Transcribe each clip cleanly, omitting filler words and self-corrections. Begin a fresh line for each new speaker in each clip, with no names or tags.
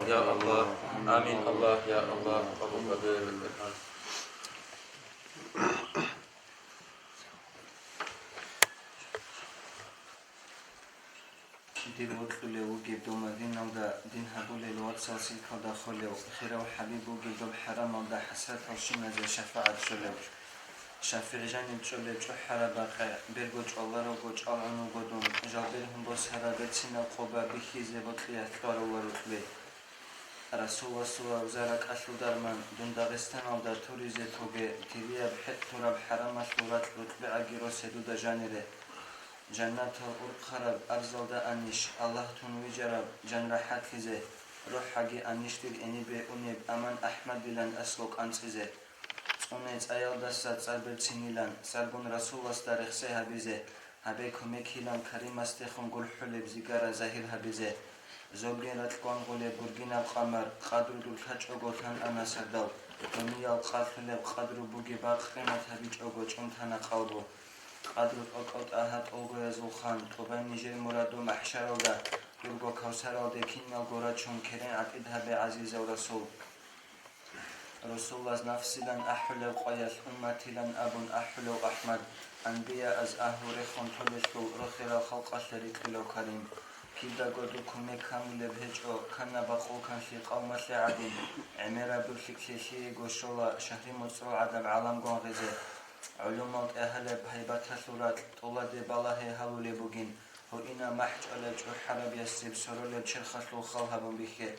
ya Allah. Amin Allah ya Allah. Kabul kadir.
دير وطلو وجيبدو مدينة ودا دين هبول الوقت ساسيل كدا خلو خيرا وحبيب وجيبدو بحرام ودا حسرت وشينا زي شفاعة شلو شافع جانب شلو حرا باقي بيرجوج الله رجوج الله نقدم جابرهم بس هذا بتسنا قبا بخيزة بطلية ثار ورطلي رسول الله وزارك أشلو درمان دون داغستان ودا توريزة توجي تريا بحت تراب حرام شلورات رتبة عجيرو سدود جانره جنات الخراب أرزل دا أنيش الله تنوي جرب جن راحت خزه روح حقي أنيش تل إني بأنيب أمان أحمد لن أسلوك أنسزه أنيت أيال دستات سربر تسينيلان سربون رسول استارخ سيها بزه هبيكم يكيلان كريم استخم قل حلب زيقارة زهير هبزه زوجينات قون غولي برغينا القمر قدر دول كاج أغوتان أنا سردو دنيا القاتل قدر بوغي باقيمت هبيج أغوت أنتانا قلبو قدر أقوت أهد أوغو يزوخان طبان نيجي مرادو محشرودا دورغو كوسراودا كينيال غوراتشون كرين عقيدها بعزيز ورسول رسول الله نفسي لن أحلو قياس أمتي لن أبن أحلو أحمد أنبياء أز أهوري خنطلشو رخيرا خلق شريك لو كريم كيدا قدو كمي كامل بهجو كان بقو كان في قوم سعدين عميرا برشك شيشي قوشولا شهري مصر عدم عالم قون غزي علومات أهل بهيبات سورات طولاد بالله هلولي بوجين هو إنا محج على جحرب يسيب سرول شرخلو خلها بخير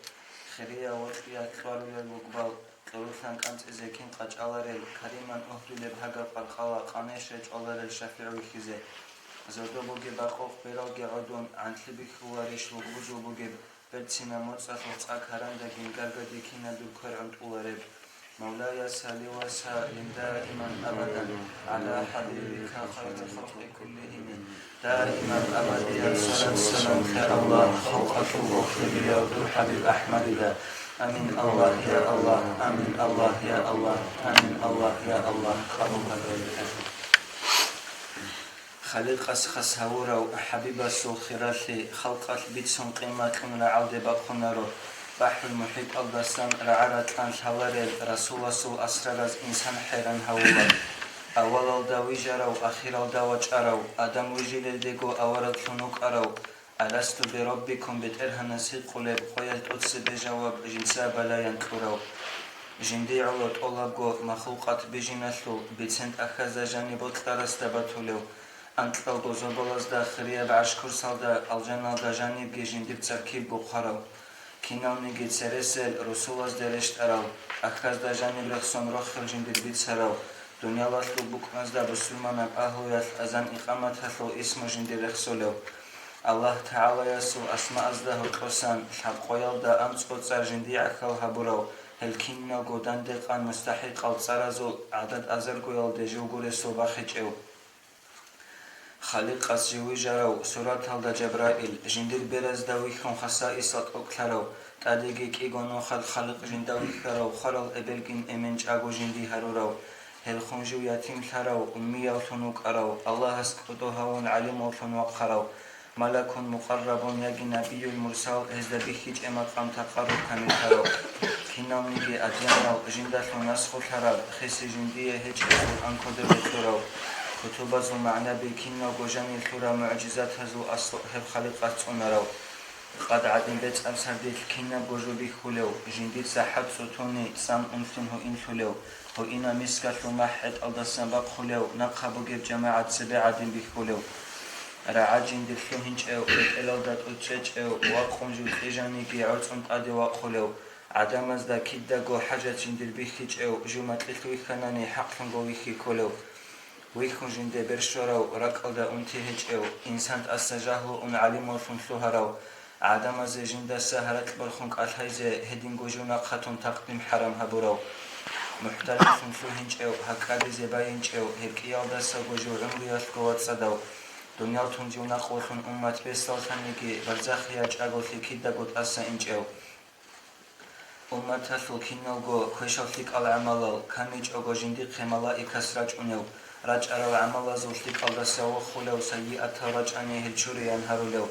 خيريا وطيا طوال الوقبال طولثان كانت إزاكين قاج على كريمان أهدو لبهجر قرقلا قانيش على الشفيع وخزي زودو بوجي باقوف بيروجي عدون عن تلبك خواريش وغوزو بوجي بتسينا مصاف وصاك هراندا جنجارجا ديكينا دكور عند أولارب مولاي صل وسلم دائما ابدا على حبيبك خير الخلق كلهم دائما ابدا صلاه السلام خير الله خلقك واخلق يا حبيب احمد دا امين الله يا الله امين الله يا الله امين الله يا الله خليق خس هورا وحبيب السو خيراتي خلق بيتسون قيمات من عود بقنارو بحر المحيط الدستان رعارت عن حواري رسول الله أسرار إنسان حيران هولا أول الداوي جرو أخير الداوج أرو آدم وجيل ديكو أورد ثنوك أرو ألست بربكم بترها نسيق قلب قيلت أدس بجواب جنسا بلا ينكرو جندي علوت أولابغو مخلوقات بجنسلو بتسنت أخذ جانب الترست بطولو أنت لو زبالز دا خريا بعشكر سالدا الجنة دا جانب جندي بتركيب بخارو كينونيجي تسرسل رسول الله درشت أراو أخذ دا جانب لخصون رخل جندي بيتسراو دنيا لطلو بكمز دا بسلمان أهويت أزان إقامت هثلو اسم جندي لخصولو الله تعالى يسو أسماء أزده القرسان حق قيال دا أمس قدسار جندي عكال هبوراو هل كينو قدان دقان مستحيق الصرازو عدد أزر قيال دا جو قرسو باخج أو خالق أسجوي جراو سورة هالدا جبرائيل جندير برز داوي خم خصائص أكثرو تاديجي كيغونو خالق جنداوي خرو خرل إبلكين إمنج أجو جندي هرورو هل خنجو يتيم خرو أمي أوثنوك أرو الله اسكتو هون علم أوثنوك خرو ملك مقرب يجي نبي المرسل هزد بخيج إما قام تقرب كامل خرو كينام نيجي أديانو جندات نسخو خرب خسي جندية هج أنكو دبتورو كتب زو معنى بكينا وجاني الثورة معجزات هزو أصل هب خلقات أمرو قد عدن بيت أمسر ديت كينا بوجو بيخولو جنديت سحب سوتوني سام أنفن هو إنفلو هو إنا مسكت ومحد ألدسان بقخولو نقها بجيب جماعة سبع عدن بيخولو رعا جنديت لو هنج أو إلالدات أتشج أو واقهم جو تيجاني كي عرصن قادي واقخولو عدم أزدا كيدا جو حاجة جنديت بيخيج أو جو متلتوي خناني حقن جو ويخي كولو ويخون جندي برشورو ركال دا انتهج او انسان أسجاهو ان عليمو فنسوهرو عدم از جنده سهرت برخونك الهيزي هدين جوجونا قطن تقديم حرام هبورو محترم فنسوهنج او هكادي زباينج او هكيال دا ساقوجو عمري يشكوات صدو دنيا تنجونا قوتن امت بيستالتانيكي برزاخياج اغوثي كيدا قد أسا انج او امت هسو كينوغو كوشوثيك العمالو كاميج اوغو جندي خمالا اكسراج انو رج أرى العمل زوجتك الله سوى خلو سيئة رج أني هالشوري ينهرولو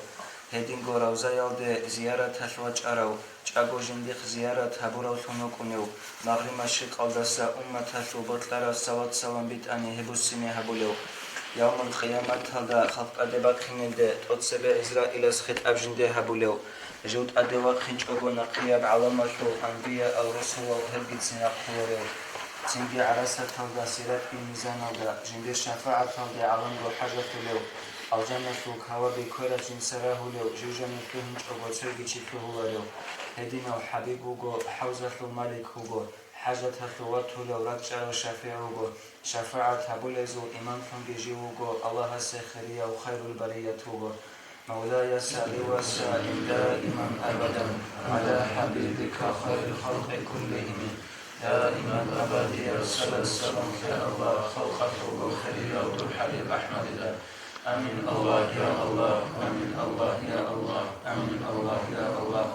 هدين غوراو زايالد زيارة هلوج أراو جاغو جنديخ زيارة هبوراو ثنوكونيو مغري مشرق ألدسا أمة هلو بطلارا سوات سوان بيت أني هبوسيني هبوليو يوم القيامة هلدا خلق أدبات خنينده تقصبه إسرائيل سخت أبجنده هبوليو جود أدوات خنج أبو نقياب علامته أنبياء أو رسول هلقيت سناق حوريو تنجي عرسة هلدا سيرات بميزان هلدا جنده شفاعة هلدا علم رو حاجة ليو الجنة فوق هوا بكرة جنسراه ليو جوجنا فهمج أبو ترقي تشفه ليو هدينا وحبيب وغو حوزة الملك وغو حاجة هلوات ليو رجع وشفيع وغو شفاعة هبوليزو إمام فنجي وغو الله السخرية وخير البرية وغو مولاي سالي وسالم دائما أبدا على حبيبك خير الخلق كلهم دائما أبدا صلى السلام يا الله خلقته خير الحبيب أحمد آمين الله يا الله آمين الله يا الله آمين الله يا الله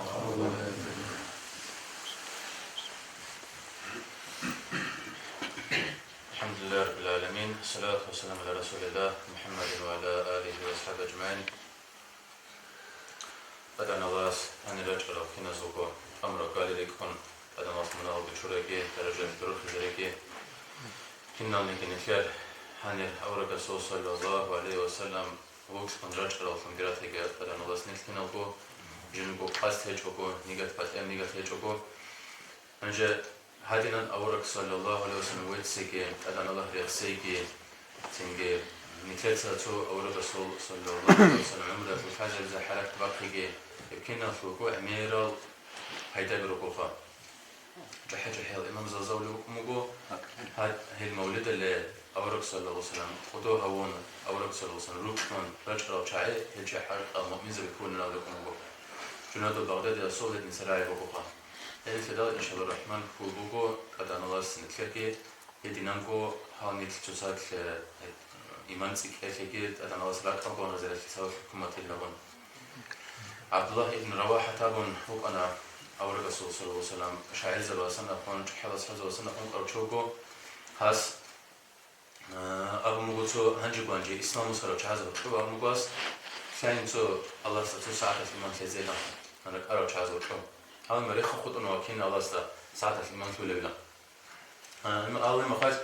الحمد لله رب العالمين الصلاة والسلام على رسول الله محمد وعلى آله وصحبه أجمعين أدعنا الله أن يرجع لكنا زوجه أمر قال لكم أدعنا الله من الله بشرك درجة بروح ذلك كنا نكين خير هني أورك صلى الله عليه وسلم وقت من رجع لكم قرأتك أدعنا الله سنتكنا لكم جنبو قاست هجوكو نيجات باتم نيجات هجوكو أنجا هادينا أورك صلى الله عليه وسلم ويتسيكي أدعنا الله ريخسيكي تنجي نكلت ساتو أورك صلى الله عليه وسلم عمره في حاجة إذا حركت باقيكي يمكننا فوقو أميرال هيدا بروكوخا جحج حيال الإمام زازولي وكموغو هاي المولد اللي أورك صلى الله عليه وسلم خدو هون أورك صلى الله عليه وسلم روكتون رجع وشعي هيجي حرق المؤمن بيكون نالكموغو جنود بغداد يصول نسراي بوكوخا هذه فداء إن شاء الله الرحمن فوقو أدعنا الله سنتكي يدينامكو هاني تجسات إيمان سكيكي أدعنا الله سلاك تنقون رزيلة كساوة حكومة اللغون عبد الله بن رواحة تابون فوق أنا أورك صلى الله عليه وسلم شاعر زلوا سنة أخوان حفظ حفظ سنة أخوان قرشوكو هاس أبو مغوتو هنجي بانجي إسلام وصلوا شعزة وشو أبو مغوز فين تو الله ستو ساعة في من كزيلا أنا أرى شعزة وشو هذا مريخ خود أنه كنا الله ساعة في من كل بلا أول ما خاص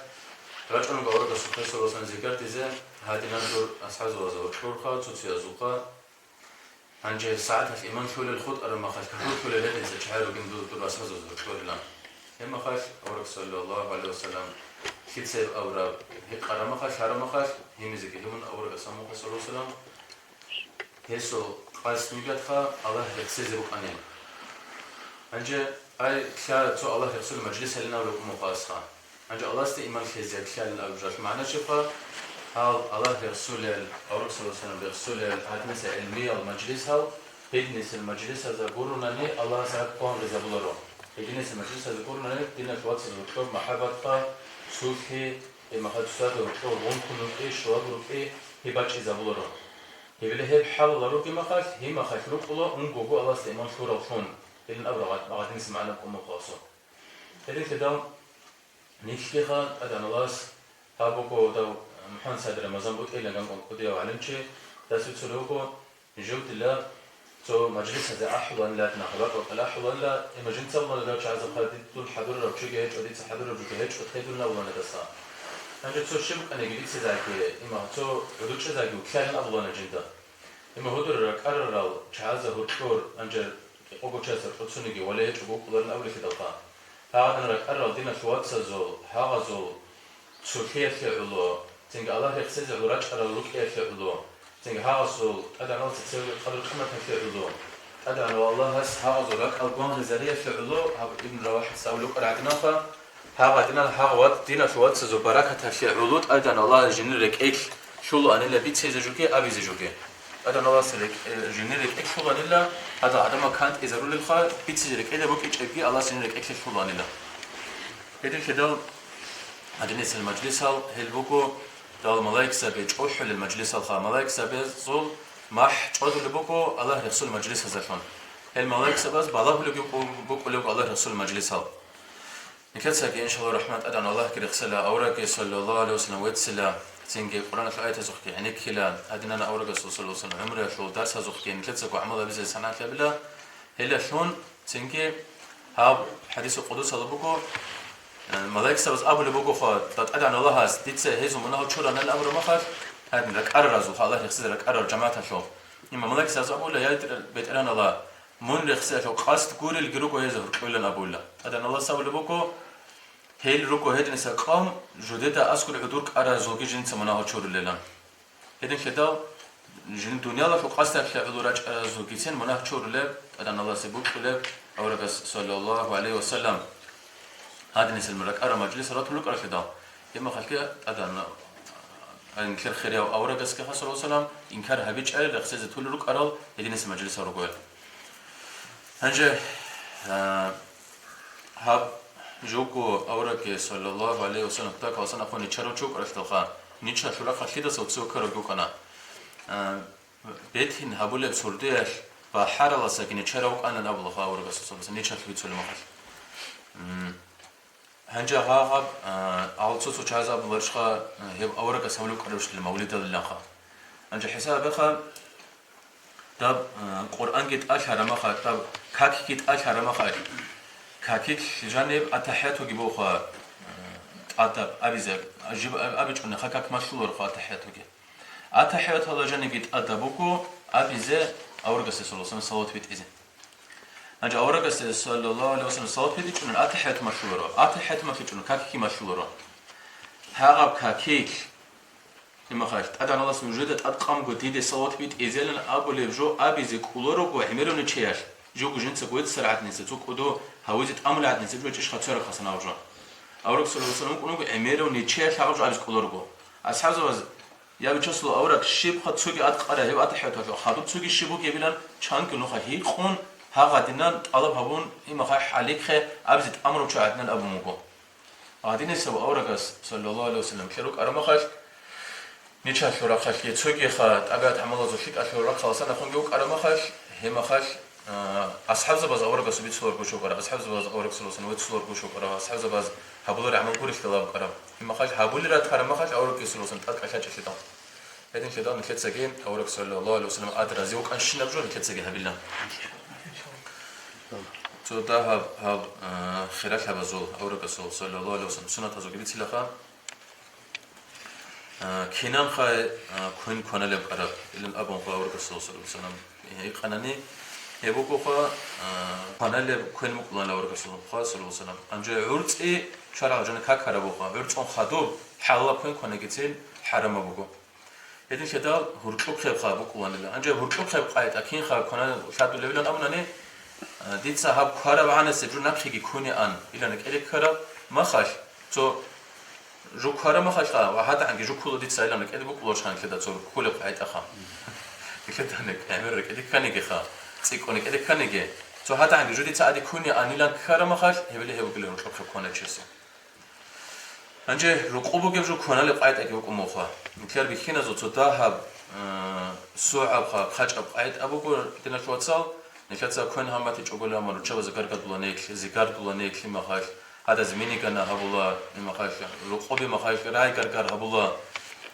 رجعنا بأورك صلى الله عليه وسلم ذكرت إذا هذه نقدر أصحاب زوجة شورخة تسيا زوجة أنجي ساعتها في إيمان كل الخود أنا ما خاص كل اللي إذا شعر وكن دور أصحاب زوجة شورلا هم خاص أورك صلى الله عليه وسلم كيد سير أورا هيك قرا ما خاص حرام ما خاص هم زكي هم أورك صلى الله عليه وسلم هسه قاس نيجات خا الله يكسر وقانين أنجي أي كلا تو الله يرسل مجلس لنا ولكم مقاسها أنجي الله است إيمان خزيك كلا الأوجات معنا شفا هال الله يرسل أورك صلى الله عليه وسلم يرسل هذا مثل علمية المجلس هال هيدنس المجلس هذا قولنا ني الله سعد قام رزبلره هيدنس المجلس هذا قولنا ني دينا تواتس الدكتور محبتها سوكي ما خد سواد الدكتور ومكن إيه شواب ركيه هباش رزبلره يبله هب حال الله ركي ما خاف هي ما خاف رك الله ونجوجو الله است إيمان شورا وشون إلين أبرغ بعد نسمعنا بقوم خاصة. إذن كده نيشتها أدنى الله هابوكو داو محمد سيد رمضان بوت إلى جنب قديا وعلم شيء داسوت سلوكو نجوت الله تو مجلس هذا أحوال لا تنحلق ولا أحوال لا إمجنت الله لا تعز قادي طول حضور رب شيء جهش وديت حضور رب جهش وتخيلنا ولا ندسا. نجد تو شيء أنا جديد سزاك إما تو ردوش سزاك وكلام أبغى نجندا. إما هدور ركار رال تعز هدور أنجر أقول شاسر حسوني ولا يجبو قدرنا أول في دقة. هذا أنا ركار دينا شوات سزول هذا زول سوكية في الله تنج الله يخسز عورات على الركية في الله تنج هذا زول هذا ناس تسوي قدر خمسة في الله هذا أنا والله هس هذا زولك ألقان غزالية في الله ابن رواح سأولوك العدناقة هذا دينا هذا دينا شوات سزول بركة في علوت هذا الله جنرك إيش شو الله أنا اللي بيت سيزجوكي أبي زجوكي هذا الله سلك جنرك إيش شو الله إلا هذا عدم كانت إذا رول الخال بيت سيزرك إذا بوك إيش أبي الله جنرك إيش شو الله إلا هذا كده هادنيس المجلس هل بوكو دال ملاك سبيج أوحل المجلس الخا ملاك سبيج زول مح تعود لبوكو الله رسول المجلس هذاكون الملاك سبز بالله بوكو لوك الله رسول المجلس هذا نكتسك إن شاء الله الرحمن أدعى الله كريخسلا أوراك صلى الله عليه وسلم ويتسلا تنجي قرآن الآية زخكي يعني كلا هدينا أورجا صلى الله عليه وسلم عمره شو درس زخكي نكتسك وعمله بزي سنة كبلا هلا شلون تنجي هاب حديث القدس هذا بقول ملاك سبز أبو اللي بقول خا تأدعنا الله هاس تيتسه هزم منها تشولا نال أمر مخاف هاد لك أررزو الله يخسر لك أرر جماعة شو إما ملاك سبز أبو اللي يد بيت أنا الله من يخسر شو قاست تقول الجروكو هزم كلنا أبو الله أدعنا الله سبب اللي بقول هيل روكو هيدن سقام جودة أسكول عدورك أرزوكي جنس منها تشور الليلان هيدن كده جن دنيا لا فوق قاست عدوراج أرزوكي سن منها تشور الليل أدعنا الله سبب كله أورك صلى الله عليه وسلم هذا نسل مرك أرى مجلس رات ملك أرشدا يما خلك أدانا أن كل خير أو أورك صلى الله عليه وسلم إنكار هبيج أل رخصة طول لك أرى هذا نسل مجلس رجوع هنجة هاب جوكو أورك صلى الله عليه وسلم تاك وصلنا أخواني تشارو شوك أرشدخا نيتشا شو رخ خليدا سوتسو كرجو كنا بيتين هبولة بسرديش بحر الله ساكن تشارو أنا نبلا خاورك صلى الله عليه وسلم نيتشا خليد سلم خل هنجا غاب أول صوت جهاز بلشخا هي أورك سملو كرش المولد للخا هنجا حساب خا تاب قرآن جت أشهر ما خا تاب كاك جت أشهر ما خا كاكيك جانب أتحيات وجبوا خا أتاب أبيزك أجيب أبيج من خاكك مشلور خا أتحيات وجي أتحيات هذا جانب جت أتابوكو أبيزه أورك سلسلة صوت بيت إذن أنجا أورك صلى الله عليه وسلم صوت بيت إنه أتحيات مشلورة أتحيات مشلورة إنه كاكيك مشلورة هذا كاكيك لما خرجت أدعى الله سبحانه وتعالى أتقام قديد صوت بيت إذن أبو لبجو أبيزه كولورو وحميرو نتشياش جو جنس قويت سرعة نسيت كودو هاوزت أملات نسيت وجش خطر خسنا وجا أورك صلى الله عليه وسلم كونو أميرو نتشياش هاوج أبيز كولورو أصحاب زواج يا بيشسلو أورك شيب خد سوقي أتقرأ هي أتحيته خادو سوقي شيبو كيبلان شان كنو خهي خون هاغادنا طلب هبون إما خا حالك خ أبزت أمر وشعدنا الأبو مكو عادين سو أورك صلى الله عليه وسلم شروك أرما خاش نيتشا شورا خاش يتسوقي خا تأجت عمله زوجك أشورا خلاصنا خون جوك أرما خاش هما خاش أصحاب زباز أورك سبيت صور بوشو كرا أصحاب زباز أورك سلوسن ويت صور بوشو كرا أصحاب زباز هبولر عمل كورش كلام كرا هما خاش هبولر أتخرج ما خاش أورك سلوسن تأك أشياء شتان هذين شتان نكت سجين أورك صلى الله عليه وسلم أدرزيوك أنش نبجو نكت سجين هبيلنا تو ده هب خيرك هبزول أورك صلى الله عليه وسلم سنة تزوج بيت سلخا كينان خا كون كونالب كرا إلين أبون خا أورك صلى الله عليه وسلم هي قناني يبوكو خا كونالب كون مقلنا أورك صلى الله عليه وسلم أنجا عرض شرع جن كاكرا بوخا عرض أن خدو حلا كون كونجتين حرام بوكو هذين شدال هرقوق خب خا بوكوان لا أنجا هرقوق خب قايت أكين خا كونال شادو لبلان أمناني ديت صاحب كارا وعنا سبرو نبخي كوني أن إلانك إلك كارا ما خاش تو جو كارا ما خاش خا وهذا عنك جو كله ديت سايلانك إلك بوكلوش خان كده تو كله قايت أخا كده عنك عمرك إلك كانيجي خا تيكونك إلك كانيجي تو هذا عنك جو ديت ساعدي كوني أن إلانك كارا ما خاش هبلي هبو كله نشوف كونه تشيسي أنجي رقوبو كيف جو كونه لقايت أكيد بكم مخا مثل بيخينا زو تداهب سوع أبخا خاش أبقايت أبوكو دينا شو تصل نكتسا كون هماتي تقول لهم إنه شو زكار كدولانيك زكار دولانيك ما خاش هذا زميني كان هبولا ما خاش رقوبي ما خاش راي كركر هبولا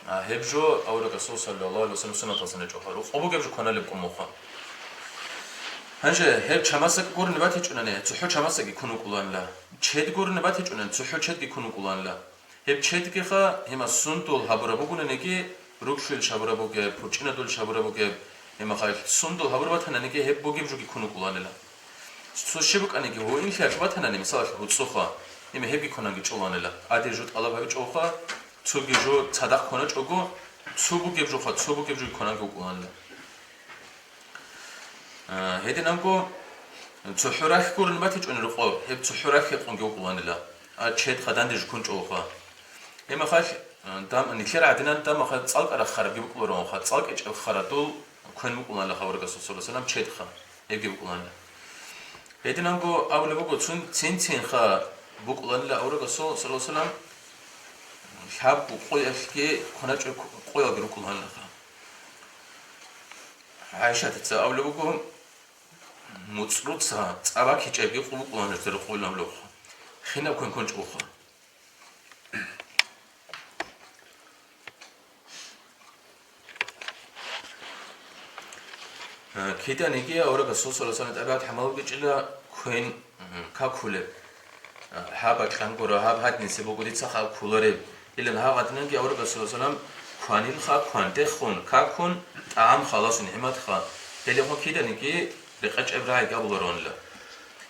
هبجو أورك صلى الله عليه وسلم سنة تصنع جوهر رقوبو كيف جو كونه لكم مخا هنجه هب شماسك قرن نباتي جنانه تحو شماسك يكونوا قلان لا شد قرن نباتي جنان تحو شد يكونوا قلان لا هب شد كخا هما سنتول هبرا بقولنا نكى ركشل شبرا بقى بوچنا دول شبرا بقى هما خايف سنتول هبرا باتنا نكى هب بقى بجو يكونوا قلان لا سوشيبك أنكى هو إن خايف باتنا نمثال هو تصخا هما هب يكونوا جولان لا عادي جود الله هبي جوخا تسوق جو صدق كونه جوجو تسوق بجو خا تسوق بجو يكونوا قلان لا هذا نامكو تحرك كورن باتيج أن رقاب هب تحرك يقون جو قوان لا أشهد خدان دج كون جوخا هما خاش دام أن كثير عدنا دام خد صالك على خراب يبقى وراه خد صالك إيش الخرطول كون مقولان لا خبرك صلى الله عليه وسلم شهد خا يبقى مقولان لا هذا نامكو أول بقول تين خا بقولان لا أورك صلى الله عليه وسلم شاب بقول أشكي كونج قوي أجر مقولان لا عايشة تتسا أول بقول متصرط سا أباك يجيب يقوم قلنا نترقوا لهم لوخ خنا كون كونج أخا ქედანიგი აურაკა სოსოლოსან ტაბათ ჰამალგიჭილა ქვენ ქაქულე ჰაბა კანგურა ჰაბჰადნი სებოგუდიცა ხალქულარე ილენ ჰაღადნანგი აურაკა სოსოლამ ქვანილ ხა ქვანტეხუნ ქაქუნ ტამ ხალასუნ ემათხა ელეხო ქედანიგი რეყაჭებრაი გაბულორონლა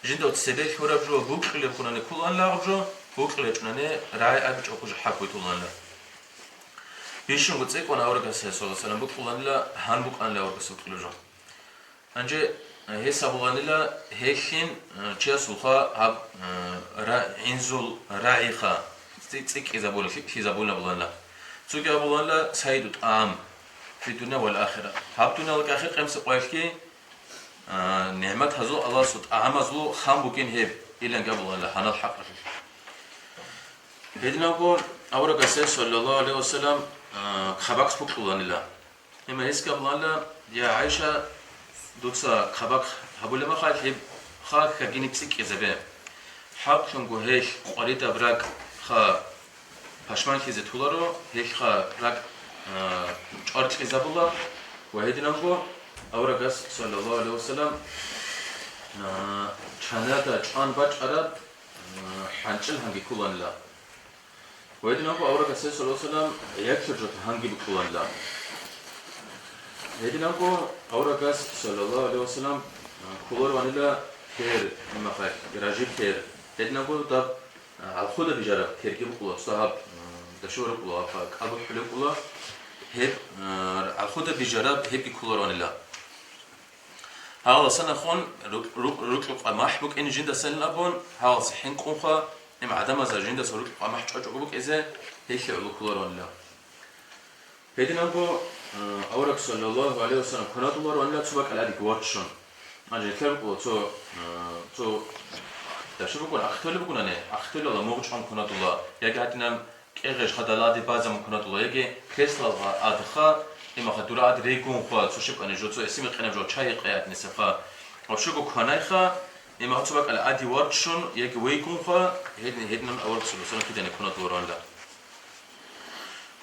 ჟინდო ცებე ხურაბჟო ბუკლე ხუნანე ქულან ლაღჟო ბუკლე ჭნანე რაი აბჭოქუჟ ჰაკვითულანლა ბიშუნ გწეკონ აურაკა სოსოლამ ბუკლანლა ჰან ბუკლანლა აურაკა სოკლეჟო Anca hesablanıyla heşin çesulha ab inzul raiha tsik hizabulna bulanla. Çünkü bulanla saydut am fi dunya vel ahire. Hab dunya vel ahire qemsi qoyki nimet hazu Allah sut amazlu ham bukin heb ilan qabulanla hanal haqq. Bedina bu avra qase sallallahu aleyhi ve sellem khabaq bulanla. Ama eski bulanla ya Aisha دوتسا خباق هبوله ما خاك هب خاك كجيني بسيك إزبه حق شنقو هيش قريتا براك خا پشمان كيزة تولارو هيش خا براك چارچ إزابولا وهيدنانقو أورقس صلى الله عليه وسلم چانادا چان باچ عرب حنچل هنگي كولان لا وهيدنانقو أورقس صلى الله عليه وسلم يكشرجت هنگي بكولان لا هيدنانقو أورقس صلى الله عليه وسلم كولور وانيلا كير مخاك راجيب كير هيدنانقو داب الخودا بجارب كيركي بقولا صاحب دشور بقولا كابو حلو بقولا هيب الخودا بجارب هيبكي كولور وانيلا هاولا سنة خون ركلق محبوك إن جندا سنلابون هاولا سحين قنخا إم عدم أزا جندا سركلق محجوج عقبوك إذا هيكي علو كولور وانيلا هيدنانقو أورق صلى الله عليه وسلم كنات الله وأن لا تسبق على ذلك واتشون أنا جيتلك تو داشو بقول أختلف بقول أنا أختلف الله موجود عن كنات الله يجي هاتنا كيرج خدالات بعض من كنات الله يجي كسل أدخا إما خدورة أد ريكون خا تشوف أنا جوتو اسمي قنا جو شاي قيات نسفا وشو بكوناي خا إما تسبق على أدي واتشون يجي ويكون خا هدنا أورق صلى الله عليه وسلم كده كنات الله ولا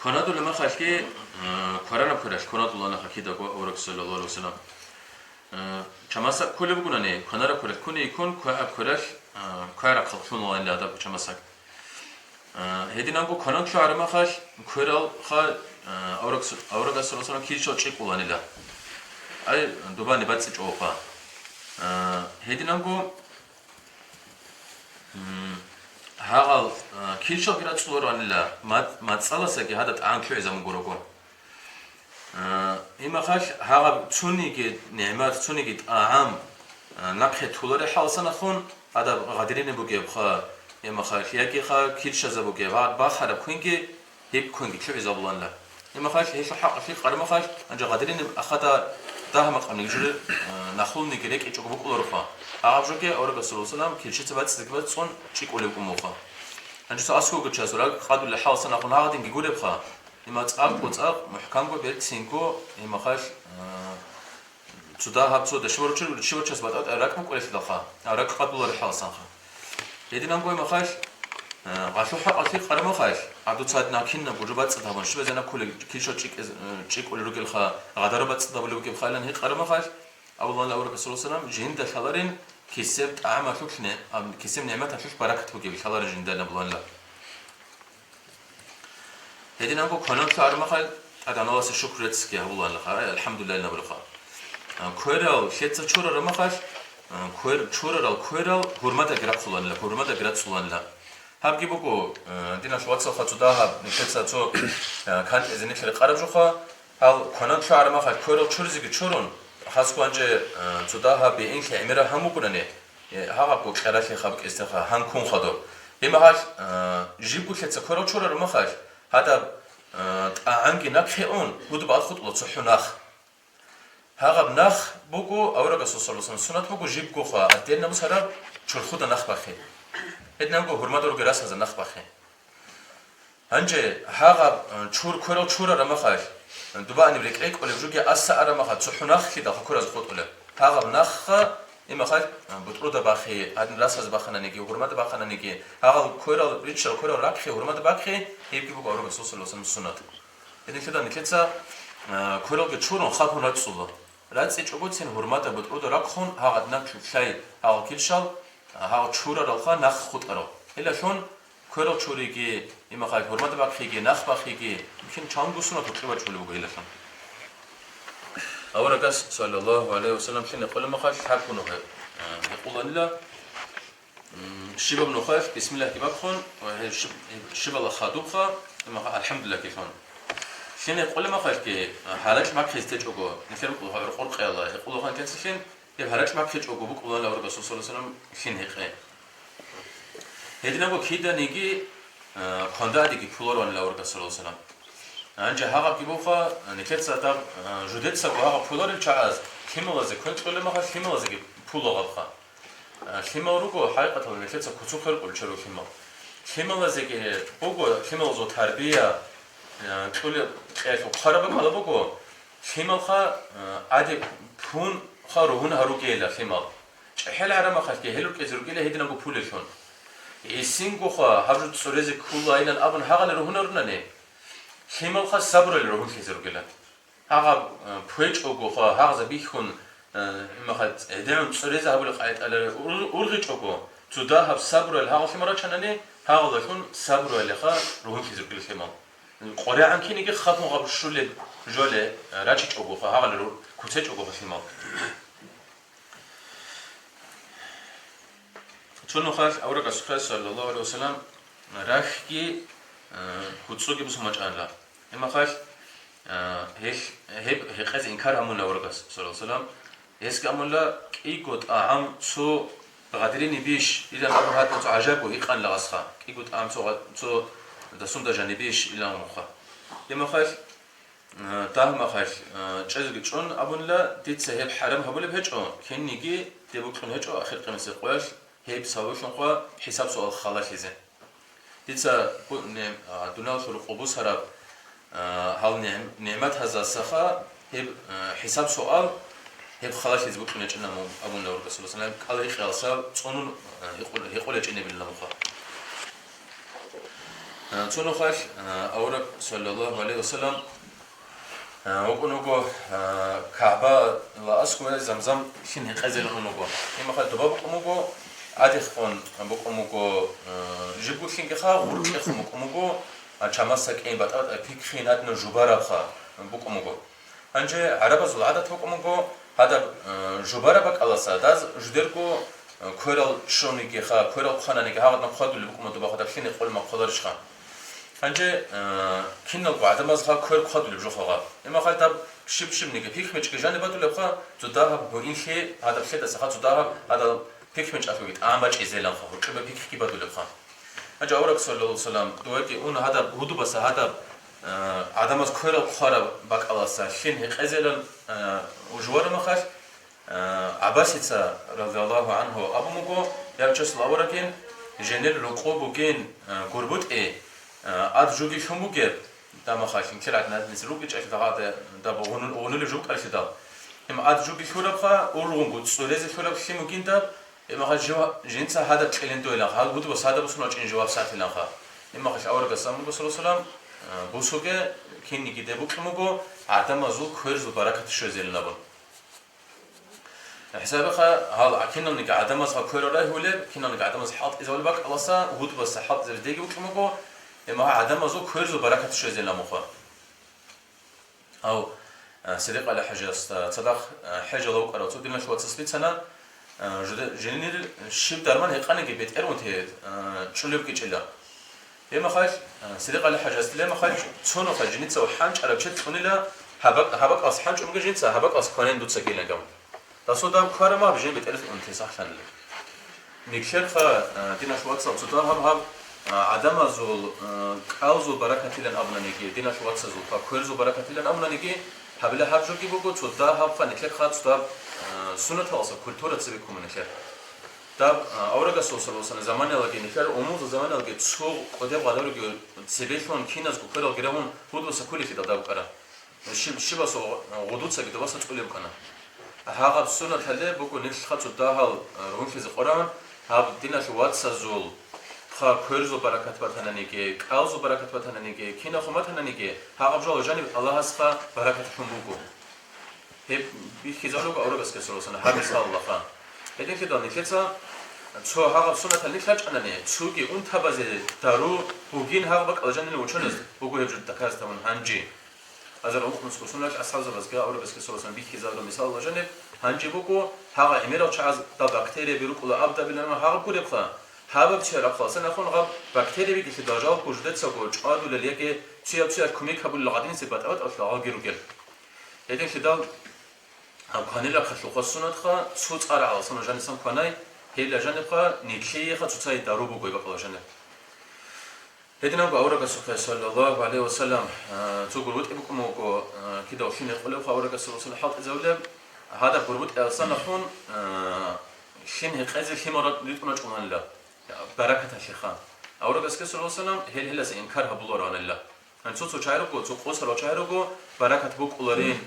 كنات الله ما خالكي كورانا كوراش كنات الله نخكيدا أورق صلى الله عليه وسلم چماسا كل بقولني كنارا كوراش كوني يكون كوراش كوارا خلقون الله إلا هذا چماسا هدينانكو كنان شو عرما خاش كورال خا أورق صلى الله عليه وسلم كيشو تشيك الله إلا أي دوباني باتس جوفا هدينانكو هاغال كيشو كرات صور وانيلا ما تصلصا كي هذا تعنكو إذا مقولكو إما خاش هاغا توني كي نعمات توني كي طعام نقحي تولوري حالسا نخون هذا غادرين بوكيب خا إما خاش ياكي خا كيشا زبوكيب هاد باخر كوينكي هيب كوينكي شو إذا بلان لا إما خاش هيشو حق في قرما خاش أنجا غادرين أخذا ده مقام نجري نخول نجريك إيشو بقول رفا أعرف جوكي أورق صلى الله عليه وسلم كيشة تبات استقبال صون شيك وليكم مخا أنجا سأسكو قد شاسورا خادو لحالسا نخون هذا نجيقول بخا إما تأق محكم کو بیت سینکو إما خاش تدا هب تدا شور چس بات أراك مقولة دخا أراك قبل الحال سانخا يدينا نقول إما خاش عشو حق أخي قرما خاش عبدو تصاد ناكين نبوجبات صدابون شو بزنا كل كيشو تشيك ولا رجل خا غدارو بات صداب ولا رجل خالن هي قرما خاش أبو الله أورك صلى الله عليه وسلم جهند خلارين كسبت أعمى شوكنا كسب نعمة شوك بركة بوجي خلار جهند أبو الله هدينا نقول كونان شعر مخال أدانا واس شكرت كي أبو الله الحمد لله نبرخا كويرال شيء تشورا رمخاش كويرال هرمتا جرات سولان لا هرمتا جرات سولان لا هابجي بقو دينا شواتس خاتودا هاب نكتسا تو كان إذن كل قارب جوخا هال كونان شعر مخال كويرال شورزيك شورون خاص كونجة تودا هاب بإنك عمره همو كنني هاغا بقو كراكي خابك استخا هان كون خدو إما هاش جيبو كتسا كويرال شورا رمخاش هذا عنك نكحي أون هود بعض خط الله تصحو نخ هذا بنخ بقو أورق صلى الله عليه وسلم سنة بقو جيب قخا أدين نمس هذا شر خود نخ بخي إدنا بقو هرمات ورق راس هذا نخ بخي هنجي هذا شور كورا شورا رمخاش دوبا أني بريك إيك ولا بجوجي أسا رمخا تصحو نخ كده خكور از خط ولا هذا بنخ إما خاش بترودا بخي هذا راس هذا بخنا نيجي هرمات بخنا نيجي هذا كورا ريتشر كورا راكخي هرمات بخي هيبكي بقو أورق صلى الله عليه وسلم سنة إذن كده نكتسا كورا كتشورون خابون راتسولا რაცეჭოგოცენ ჰორმატა ბოტრო რაქხონ ჰაღადნა ჩუჩაი ჰაღკილშალ ჰაღჩურა რალხა ნახ ხუტარო ელაშონ ქორო ჩურიგი იმახალ ჰორმატა ბახიგი ნახ ბახიგი ხინ ჩანგუსუნა თუყივა ჩულიბო ელაშონ აურაკას სალალლაჰუ ალეიჰი ვასალამ შენ ყველა მახალ თაკუნო ეყულანილა შიბობ ნოხალ ბისმილაჰ კიბახონ შიბალა ხადუხა იმახა ალჰამდულილlah კიფონ შენ ყველა მახალ კი ჰალაკ მაქეს თეჭოგო ნიხერ ყორყელა ეყულახან თეცშენ ე ჰალაკ მაქეჭოგო ბუკულანა აურაკას სალალლაჰუ შენ ეყე ედინაგო ქიდანიგი კონდადიგი ფულორვანი აურაკას სალალლაჰუ ანჯა ჰაღა კიბოხა ნიქეცა და ჟუდეცა ჰაღა ფულორი ჩააზ ქიმოლაზე კონტროლე მახა ქიმოლაზე კი ფულოღახა ქიმორუგო ჰაიყათა ნიქეცა კუცუხერ ყოლჩერო ქიმო ქიმოლაზე კი ბოგო ქიმოლზო თარბია ყოლე ყეხო ხარაბა ყალბოგო ქიმოლხა ადი ფუნ ხაროհուն հարուկելա քիմալ ჭჰել արամախალ კი հելուր կեզրուկելա հետնագո փուլեշոն ისინგოხა ჰაბრუც სორეზე ქულაინან აბან ჰაღალე როհუნორნანე ქიმალხა საბრელი როհუნ ქეზრუგელა ჰაღა ფუეჭოგო ხა ჰაღზა ბიხუნ იმახა ედემ სორეზე აბული ყაიტალე ურღიჭოგო ძუდა ჰაბ საბრელი ჰაღა ხიმარა ჩანანე ჰაღლა ხუნ საბრელი ხა როհუნ ქეზრუგელა ქიმალ ყორე ანქინიგი ხაფუნ ყაბ შულე ჟოლე რაჭიჭოგო ხა ჰაღალე რო ქუცეჭოგო ხიმალ ჩუნოხალ აურაკას სალალლაჰუ ალეიჰი ვასალამ რახკი ხუცუგი ბუსმაჭანლა იმახალ ჰეხაზ ინკარ ამულა აურაკას სალალლაჰუ ალეიჰი ვასალამ ეს გამულა კიგოთ ამ ცო ბღადრინი ბიშ იდა ჰატო აჟაკო იყან ლაღასხა კიგოთ ამ ცო და სუნდაჟანი ბიშ ილა მოხა იმახალ დაჰმახალ ჭეზგი ჭონ აბულა დიცე ჰებ ჰარამ ჰაბულე ბეჭო ქენიგი დებუქნ ეჭო ახერ ყემსე ყოშ ჰებ სავოშონ ყვა ჰისაბ სოალ ხალაშიზე დიცა ნე დუნალშურ ყუბუს ჰარა ჰალნე ნემათ ჰაზასახა ჰებ ჰისაბ სოალ ჰებ ხალაშიზე ბუქნ ეჭნა მო აბულა რასულსალამ ყალი ხალსა წონუნ იყოლე ჭინებილა მოხა წონოხალ აურა სალალლაჰუ ალეიჰი ვასალამ ოკუნოგო კაბა ლასკوي ზამზამ შინ ეყეზელ ონოგო იმახალ დობა ოკუნოგო ადიხონ ოკუნოგო ჟიბუხინ გხა ურკე ხმოკუნოგო ჩამასაკენ ბატა ფიქრინადნო ჟუბარახა ოკუნოგო ანჯე არაბაზულ ადათ ოკუნოგო ადა ჟუბარაბა კალასა და ჟდერკო ქორალ შონიკი ხა ქორალ ხანანიკი ჰავატ ნახადული ოკუნოგო ბახა შინ ეყოლ მაყოლარი შხა ანჯე ქინოგო ადამას ხა ქორ ხადული ჟოხაღა იმახალ და შიფშიმნიკი ფიქრმეჭკი ჟანებადულე ხა ძუდა ბოინხე ადა შედა ხა ძუდა ადა ფიქრმეჭ აფუგით ამაჭი ზელან ხა ჭბე ფიქრკი ბადულე ხა ანჯე აურაკ სალალლაჰუ სალამ დუეტი უნ ადა ჰუდუბასა ადა ადამას ქორ ხარა ბაკალასა შინ ეყეზელან უჟوار მახალ აბასიცა რაზიალლაჰუ ანჰუ აბუმუგო yarchas laurakin jenel roqobugen gurbut-e ad jugi shumbuger da maxashin kiratna nis rugi chach da boğunun oğunulu jug alşida im ad jugi shurabxa urğungu tsuleze shurab shimuginda emaxa jinsa hada qelendoela hal budu sada busuna çin jawab satilan xa imaxa auraga samugo sallallahu busuge kinigi debuqmugo adamazul khörzu barakat shozelnabon حسابها هذا كنا نقع عدم أصح كورة هولب كنا نقع عدم أصح حط إذا ولبك الله سا هود بس حط زرديج وكمكو إما عدم أزو كورز وبركة شو زين لمخا أو صدق على حاجة صدق حاجة لو قرأت ودينا شو تصبيت سنة جنير شيب درمان هيقاني جبت إيرون تهيد شلوب كيشلا إما خاش صدق على حاجة استلام خاش تصونه خاش جنيت سو حنش على بشت تصونيلا هبك أص حنش أمك جنيت سا هبك أص كونين دوت سكيلنا جام داسودام کارم هم بجیم بترس انتظار شنله. نیکشر خا دینا شوات سال صدام هم عدم ازول کاوزو برکتیلن آبنانیگی دینا شوات سازول کا کورزو برکتیلن آبنانیگی حبله هر جوگی بگو صدام هم خا نیکشر خا صدام سنت هالسا کلتورت سبی کومنشر. داب آورگا سوسالوسان زمانی لگی نیکشر عموز زمانی لگی تو قدیم قدرگی سبیشون کیناز کوکر آگیرمون بود واسه کلی فیدا داب کرد. شیبا سو غدود سگی دواسه چولیم کنه. هاغب سنة هلا بقول نفس خط الدهال رونفيز القرآن هاب دينا شو واتسازول خا كورزو بركات بتهننيكي كالزو بركات بتهننيكي كينا خمات هننيكي هاغب جو جانب الله هسخا بركات حمبوكو هي بيخزالوك أورجس كسروسنا هذا سال الله خان هذين كده نكتة شو هذا سنة النكلاج أنا نه شوكي أنت بزه دارو بوجين هذا بق الجنة وشنز بقول يبجد تكاز تمن هنجي أزر أمك مسكوسون لك أسحاب زبز كا أورجس كسروسنا بيخزالو مثال الله جنة هنجي بقول هذا إميرا شعز دا بكتيريا بيروك ولا أبدا بينما هذا كوري بخا هذا بتشير أخلاص أنا أخون غاب بكتيريا بيجي في درجة وجودت سقوط عاد ولا ليك تشير كميك هبول لغادين سبات أوت أطلع جيروجل هذين كده هم كانوا لك خلوا خصوصا خا صوت على عاصمة جانسون كاناي هي لجانب خا نيكلي خا تصاي داروبو قوي بقى لجانب هدينا بأورك السفر صلى الله عليه وسلم تقول وقت بكم وكو كده وفين يقولوا خاورك السلسلة حاط زولة هذا قربت أصلا نحن شين هيك أزل حمارات ليتونا جمال الله بركة الشيخان أورك السلسلة هي هلا سينكرها بلور عن الله أن صوت شعركو صوت قصر شعركو بركة بوك قلرين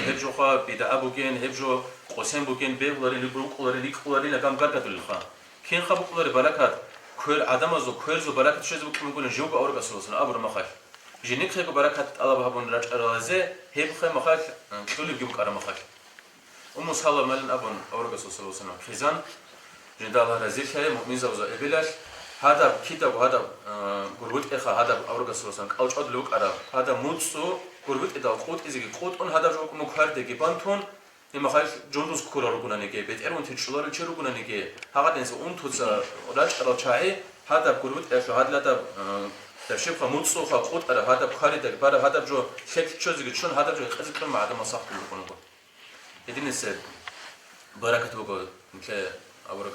هبجو خا بيدا أبوكين هبجو قسم بوكين بيقلرين لبروك قلرين ليك قلرين لكم بركة الله كين خا بوك قلري بركة كل عدم زو كل زو بركة شيء زو بكم يقولون جوك أورك السلسلة أبور مخاش جنيك خيكو بركة الله بهبون رج أرازه هيب خي مخاش كل يجيبك أرا مخاش صلى مالن أبون أورك السلسلة خزان جند الله رزيل خير مؤمن زوجة إبلاش هذا كتاب وهذا قربت إخا هذا أورك السلسلة أوج أدلوك أرا هذا موتسو قربت إذا قوت إذا قوت أن هذا جو مكهر دقي بانتون إما خايف جندوس كورا ركونا نيجي بيت إيرون تشلور الشيء ركونا نيجي هذا ناس أون توزا ولاش على شاي هذا قربت إخا هذا لا تشوف خموتسو خاقوت أرا هذا بخاري دقي بعد هذا جو شكل شو زي شون هذا جو خزي كلام مع هذا مصاح كله كونه يدين السد بركة بقول مثل أورك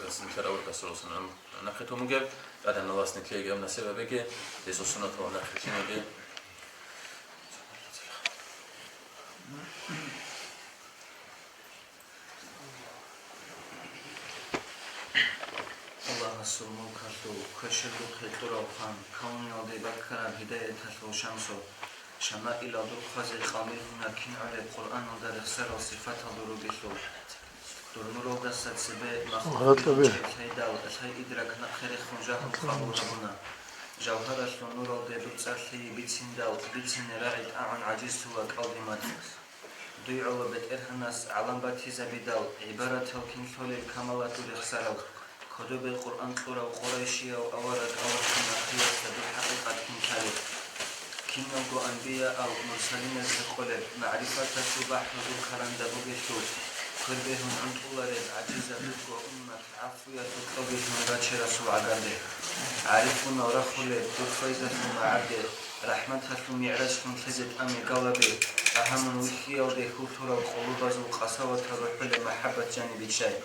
السلسلة نخيتهم مجاب بعد أن الله سنتلاقي يوم نسيبه بيجي لسوسنا طبعا نخيتهم بيجي
الله السلام كاتو كشلو خيطرة وخان كوني عدي بكرة هداية تلو شمسو شمائل دور خزي خامل هنا كين على القرآن ودار خسر وصفات دورو بيشلو دور نورو دستت سبه مخلوق هيدا وأشهي إدراك نخير خنجاهم خابور هنا جوهر شلو نورو دي بتسالي بيتسين داو بيتسين راعد أعن عجيز هو كالدمات ضيعوا بيت إرهناس علم باتي زبيداو عبارة توكين ثولي الكمالات ولخسارو كتب القرآن قرى وقريشية وأورد أورد خياسة بالحقيقة كنكالي كنوغو أنبياء أو مرسلين الزقلب معرفة تباح وذو كرند بغيثو كربهم عند الله عجيزة بلغو أمة عفوية تطلبهم باتش رسول عقاده عارفون ورخولي تطفيزة معرده رحمتها معرسهم خزت أمي قلبي أهم وحية وديكو ثورة وقلوبة وقصوة الرحل محبة جانب الشيء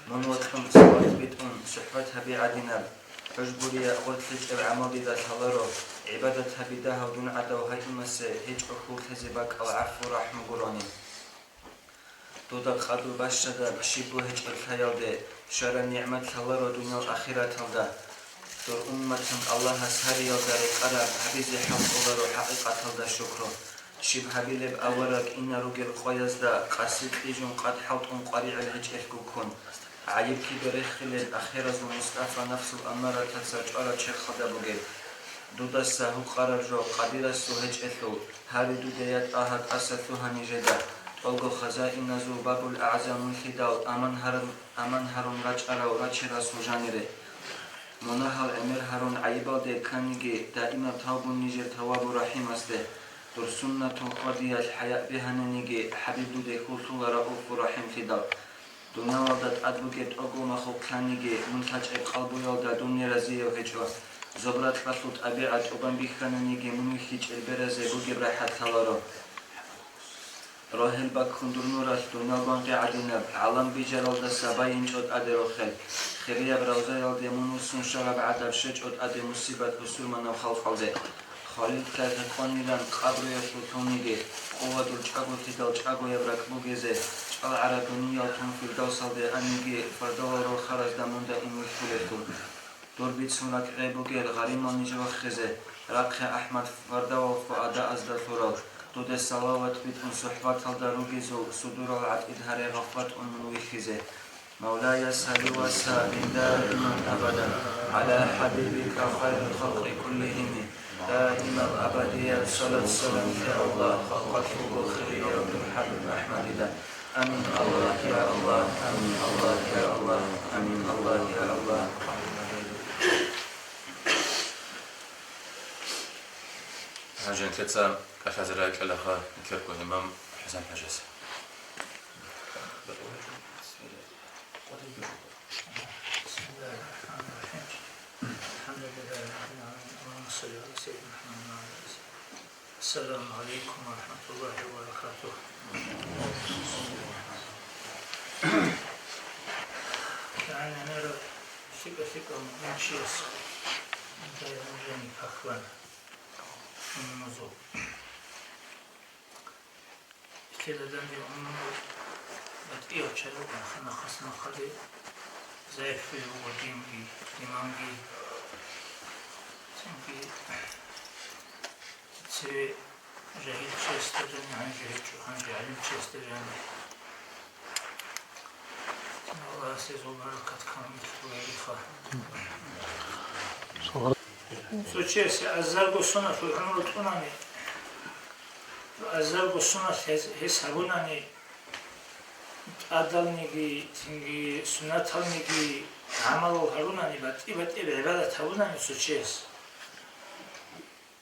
من وقتهم صوت بدون صحبتها بعدنا حجبوريا قلت عمادي ذات هلرو عبادتها بداها ودون عدو هاي المسا هيج أخوك هزبك العفو رحم قراني دودك خدو باشدا بشيبو هيج الخيال دي شارع نعمة هلرو دنيا الأخيرة هلدا دور أمتهم الله سهري وداري قرب حبيزي حق الله حقيقة هلدا شكرا شيب حبيلب أورك إن رجل قياس دا قصد إجون قد حوت قريع الهج إفكوكون عيب كي بريخل الأخيرة مصطفى نفس الأمارة تسجل على شيخ خدابوجي دودا سهو قرار جو قدير سوهج إثو هاري دوديات أحد أسثو هنجدا ألقو خزائن نزو باب الأعزام الخداو أمن هرون رج أراو رج رسو جانيري مناهل أمير هرون عيبا دي كانيجي دائما توابو نيجر توابو رحيم أسده دور سنة قضية الحياة بهننيجي حبيب دودي كولتو رؤوف رحيم خداو دنيا ودت أدبوكت أقو مخوك كانيجي منتج قلبو يودا دنيا رزيه وهجوا زبرات فصلت أبيعت أبان بيخاننيجي منوخيج البرزي بوغي براحات ثلارو راهل باكون درنورات دنيا بانقي عدنب علم بجلال دا سباين جد أدرو خل خيريا براوزا يالدي منوسون شغب عدب شجعد أدي مصيبت بسور منو خلق عوزي خالد كاتقواني لان قبرو يسلطونيجي قوة دلجاقو تدل جاقو يبرك بوغيزي جعل عربوني يالتون في الدوسال دي أنيجي فردوال رو خرز دامون دا إنو خلطون دور بيت سونك غيبوغي الغريمان نجو خزي رقخ أحمد فردوال فؤادا أزدا ثورال دود الصلاوات بيتون صحبات الدروغيزو صدور العد إدهاري غفات منوي خزي مولاي صل وسلم دائما أبدا على حبيبك خير الخلق كلهم دائما أبديا صلاة السلام يا الله خلقت فوق خير يا رب الحبيب أحمد آمين الله يا الله آمين الله يا الله آمين الله يا الله.
هاجن ثلاثة كاش رايك الأخ كيركو إمام حسن حجاز.
بسم الله الرحمن الرحيم. الحمد لله رب العالمين. اللهم صل على سيدنا محمد وعلى آله وسلم. السلام عليكم ورحمة الله وبركاته. يعني أنا ثقة من شيء جاني فخوان من الموضوع. كده دندي عمره بدأي أشارك خنا خصنا خلي زي في وديمي إمامي سنكي تسي جاهل شستجاني عن جاهل شو عن جاهل شستجاني الله سيزو بركة كامل ويرفع سوچيس أزرق السنة في عمر توناني أزرق السنة حسابوناني أدلنيجي تنجي سنة تلنيجي عملوا هروناني بات عبادة هروناني سوچيس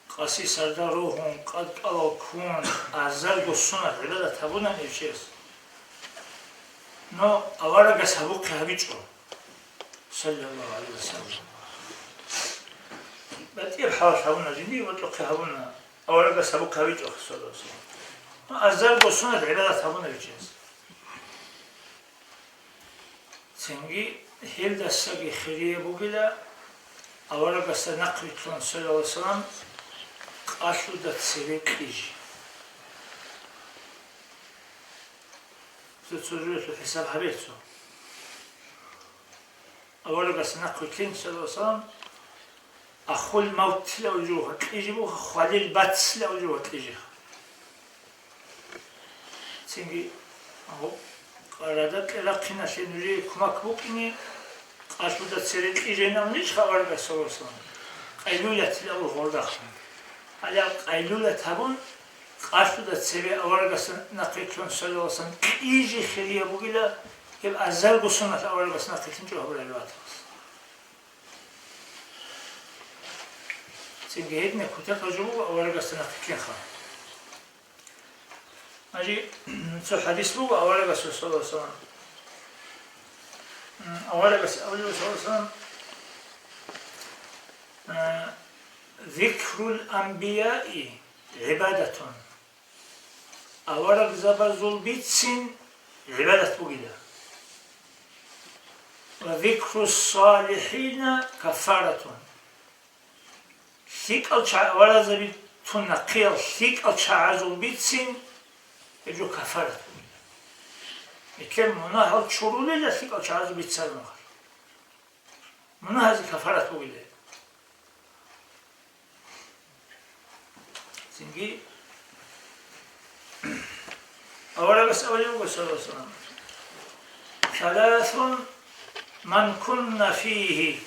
قاسي سرداروهم قد قالوا كون أزرق السنة عبادة هروناني سوچيس نو أولا سبوك هبيجو صلى الله عليه وسلم باتي بحاش هبونا جندي وطلق هبونا أولا سبوك هبيجو صلى الله عليه وسلم نو أزرق السنة عبادة هبونا بيجيز سنجي هيل دستاقي خيرية بوغيلا أولا نقل كلان صلى الله عليه وسلم قاشو دات سيريك إيجي تتسجل في الحساب حبيبته أولا نقل كلان صلى الله عليه وسلم أخو الموت لوجوه يجيبوه خالي البات لوجوه يجيبوه سنجي أهو قرادت لقنا سنجي كمك بوكني قاشودت سريت إيجينا منيش خوارد صلى الله عليه وسلم قيلولة لأول غردخ على قيلولة هبون قاشودت سري أورغ نقيتون صلى الله عليه وسلم إيجي خليه بوغيلا يبقى الزرق سنة أورغ نقيتون جو هبول الوقت سنجي هيدنا كتاك جبو أورغ نقيتين خان أجي سو حديث بو أورغ صلى الله عليه وسلم أورغ صلى الله عليه وسلم ذكر الأنبياء عبادة أورغ زبزول بيتسين عبادة بوغيدا وذكر الصالحين كفارة ثيك أورغ زبيتون نقيل ثيك ألشعزول بيتسين يجو كفارة يكلم منها الشرول لا ثيك ألشعزول بيتسال نخر منها هذه كفارة بوغيدا سنجي أولا بس أولي صلى الله عليه وسلم ثلاث من كن فيه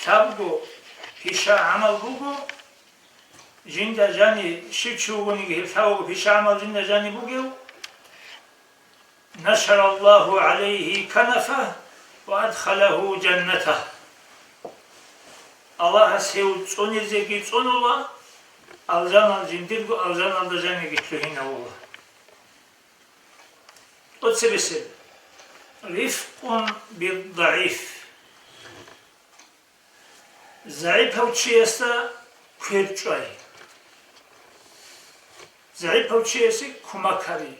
شابو هشا عمل بوغو جند جاني شيتشوغوني هفاو هشا عمل جند جاني بوغو نشر الله عليه كنفه وأدخله جنته الله سيود صوني زيكي صون الله ألجان الجندير ألجان الدجاني جتلهين الله أتسبسل رفق بالضعيف ضعيف هو تشيستا كيرجاي ضعيف هو تشيسي كوماكاري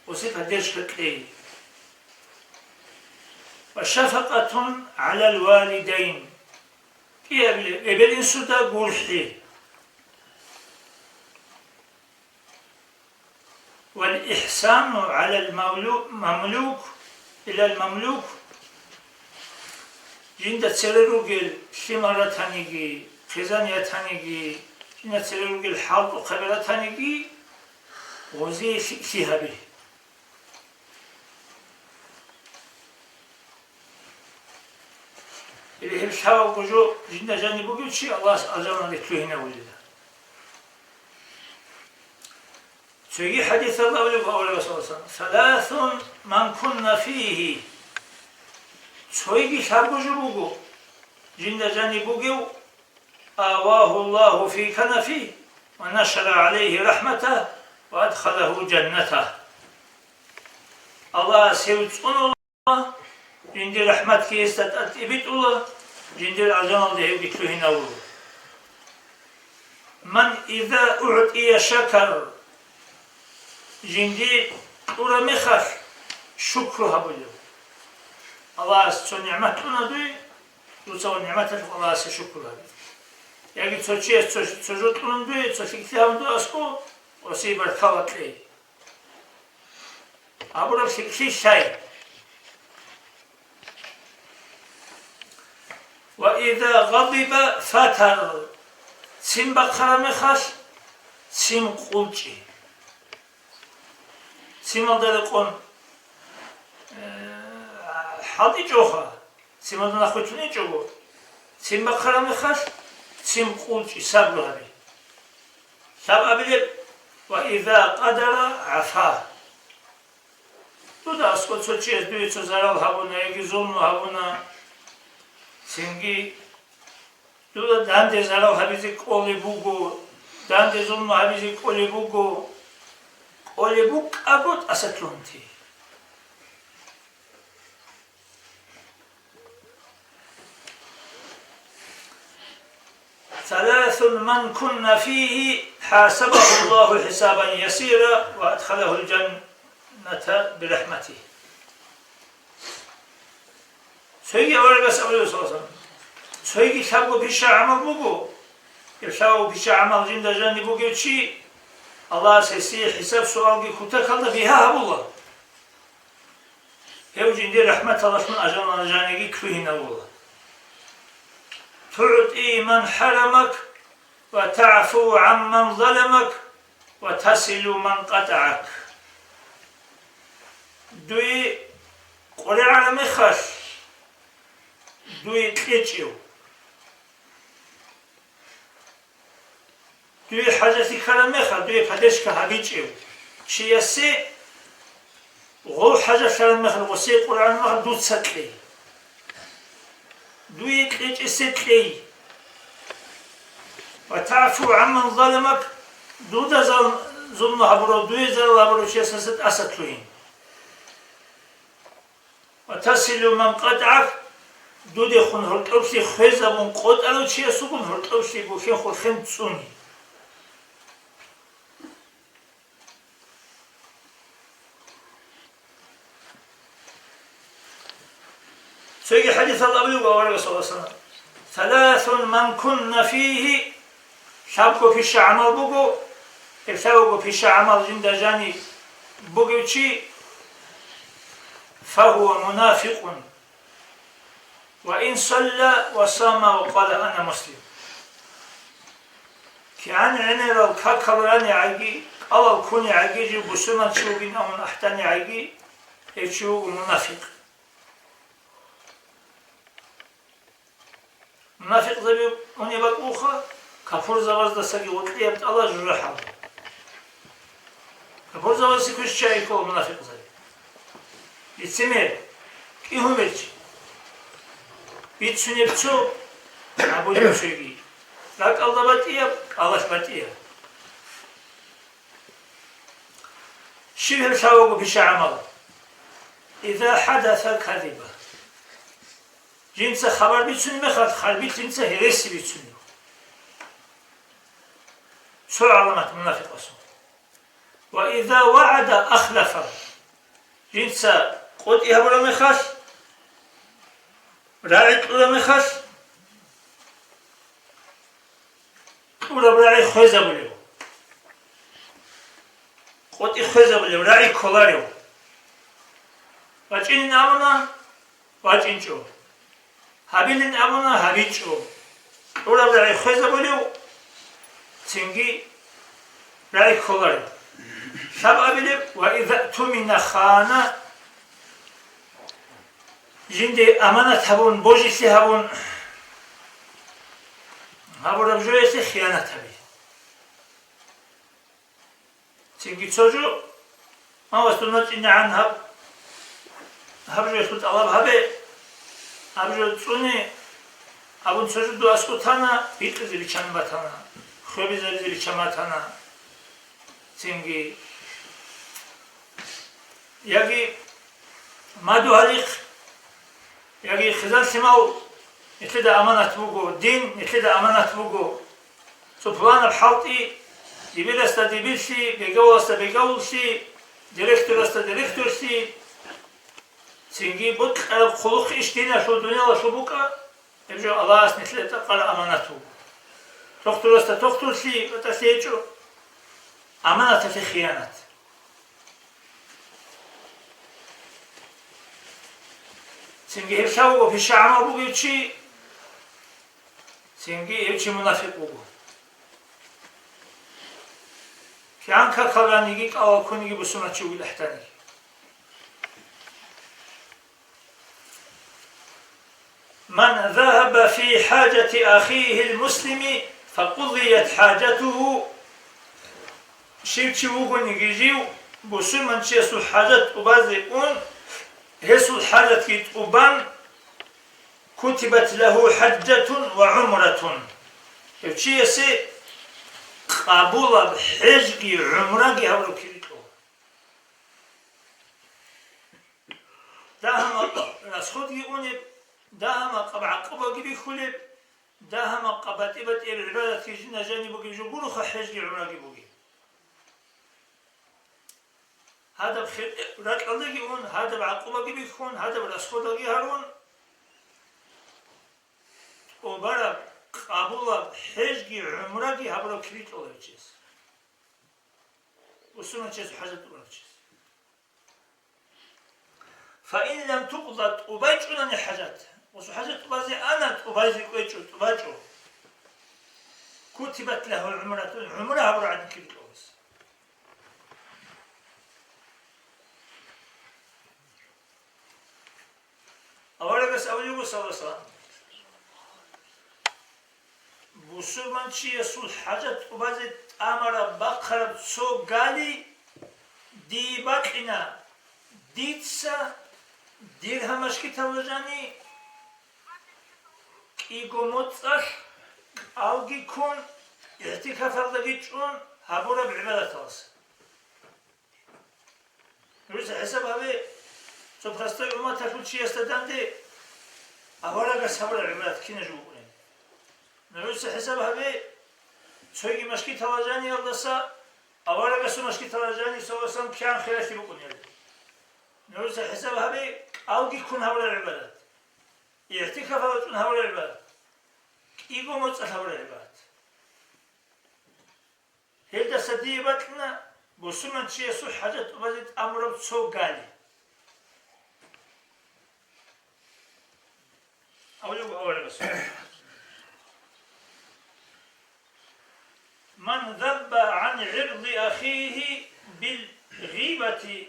وسي قديش كي وشفقة على الوالدين ابن سودا غورحي والإحسان على المملوك إلى المملوك جند تسيروجل شمارة تانيجي خزانية تانيجي جند تسيروجل حالط وقبلة تانيجي وزي فيها به اللي هي بشحاوة وجو جند جاني بقول شيء الله أجرنا لكله هنا ولده Çünkü hadis Allah öyle sallallahu Salasun man kunna fihi. Çünkü şarkıcı bugu. Cindecani bugu. Avahu Allahu fi kanafi. Ve neşra aleyhi rahmetah. Ve adhalahu cennetah. Allah sevç onu Allah. Cindi rahmet ki istat ibit Allah. Cindi azan aldı ev gitluhine vurur. Man iza u'tiye şeker. Cindi ura mekhaş. Şükru habulu. Allah son nimet ona duy. Lusa nimet Allah se şükür habulu. Yani çocuk onun duy. Çocuk kitabında asku. O si berkavatli. Abura şikşi şey. Ve iza gadiba fatar. Sim bakara mekhaş. Sim kulçi. Sim aldı kon. Hadi çoğa. Sim aldı nakutuni çoğu. Sim bakara mekhaş. Sim kulçi sabru abi. Sababili ve iza qadara afa. Tu da asko çoçiyez büyü çozaral habuna, egi zulmu habuna. Simgi tu da dande zaral habizik oli bugu. Dande zulmu habizik oli bugu. Oli bug abut asatlunti. ثلاث من كن فيه حاسبه الله حسابا يسيرا وأدخله الجنة برحمته. Söyle öyle sallallahu Söyle şabu pişa amal bugu. Şabu pişa amal cinda canni bugu çi Allah sesi hesap sualgi kuta kaldı biha habullah. Hev cindi rahmet Allah'ın ajanlanacağını kruhine bullah. Tu'ti men haramak ve ta'fu ammen zalemek ve tasilu men qata'ak. Duy Qur'an mekhaş. Duy tleçiyo. Duy haceti karamekha, duy padeşka habiçiyo. Çiyesi o haca karamekha, o se Qur'an mekha dut satli. Duy tleçi satli. Ve ta'fu ammen zalemek. Du da zulmü haburo, duy zaral haburo çiyesi sat asatluyin. Ve tasilu men qat'ak. Dude khun hurtobsi khezabun qotalo chiyasubun hurtobsi bu khen khurkhem tsuni. Söyle hadis Allah biliyor ve sallallahu aleyhi ve sellem. Thalathun men kunna fihi şabko fi şa'mal bugu efsavgo fi şa'mal zindajani buguchi fahuve munafiqun. وإن صلى وصام وقال أنا مسلم. كأن عنا لو كاكلاني عجي الله كوني عجي بسمة شوقين أو نحتني عجي يشوق منافق. منافق زبي وني بقوخا كفر زواج دسقي وطليت الله جرحه. كفر زواج سكوش شيء كول منافق زبي. يتسمير كيهمش. Bitsun yapçu, abucu söyledi. Lak Allah batiya, Allah batiya. Şibh şavugu pişa amal. İza hadasa kadiba. Cinse haber bitsun mekhat, halbi cinse heresi bitsun. Su alamat münafık olsun. Ve iza vaada ahlafa. Cinse kod ihabura mekhat. راعي مخش ولا راعي خوزة بليو قطي خوزة بليو راعي كولاريو واجين نامنا واجين جو هابيل نامنا هابيل جو ولا راعي خوزة بليو تنجي راعي كولاريو شاب أبليو وإذا تمنا خانة Şimdi amanet habun, bojisi habun, habun abjuresi hıyanet tabi. Çünkü çocuk ama sonra cinnan habire tut Allah habire tsuni abun çocuk duası kutana bir kızı bir çan batana xöbize bir çamatana çünkü yagi madu halik yagi xizal simav nitli de amanat bugu din nitli de amanat bugu so plan الحوطي دبير است دبيرشي بيجاو است بيجاولشي ديريكتور است ديريكتورشي çünkü bu kuluk iştiğine şu dünyada şu buka evce Allah asnetle takal amanatu doktor است doktorşi ötesiyeci amanat fi khiyanat çünkü hepsau fi şa'ma bu geçi çünkü hepsi münafık bu كان ككلانيك أو كوني بسمة شو الأحتاني من ذهب في حاجة أخيه المسلم فقضيت حاجته شيء شو يجيو بسمة شيء حاجة أبازئون هسو الحاجة كتبان كتبت له حجة وعمرة شيء سي قبول بحجي عمرك هبلو كيريتو داهم رسخوتي اوني داهم قبع قبا جبي خلب داهم قبات ابت العبادة في جنة جاني بوكي جو قولوا حجي عمرك بوكي هذا بخير راك الله يقول هذا بعقوبة جبي خون هذا برسخوتي هارون وبرا قبول حجي عمرك هبلو كريت olacağız. وسنة çiz hacet olacağız. فإن لم تقضت أبيجنا حاجات وسو حاجات بازي أنا أبيجي كويتشو تباجو كتبت له العمرة عمرة هبلو عن كريت olacağız. أولا بس أولي صلى الله عليه وسلم Müslüman çiğe sul hacet ubazet amara bakarab so gali di bakina ditsa dirhamaşki tavajani igomotsaş algi kun ihtikafalda geçun habura bi'ibadet alsın. Nurse hesap abi so prasta umma takul çiğe istedemdi avara sabra bi'ibadet kine jubu. Nurse hesap abi soygi maşki talajani aldasa avara gasu maşki talajani soğusam kyan khilati bu kunyali. Nurse hesap abi algi kun havla ibadet. İhtikaf alutun havla ibadet. İgo mutsal havla ibadet. Hilda sadibatna bu sunan çiye su hacet ubazit amrab so gali. Avla gasu. من ذب عن عرض أخيه بالغيبة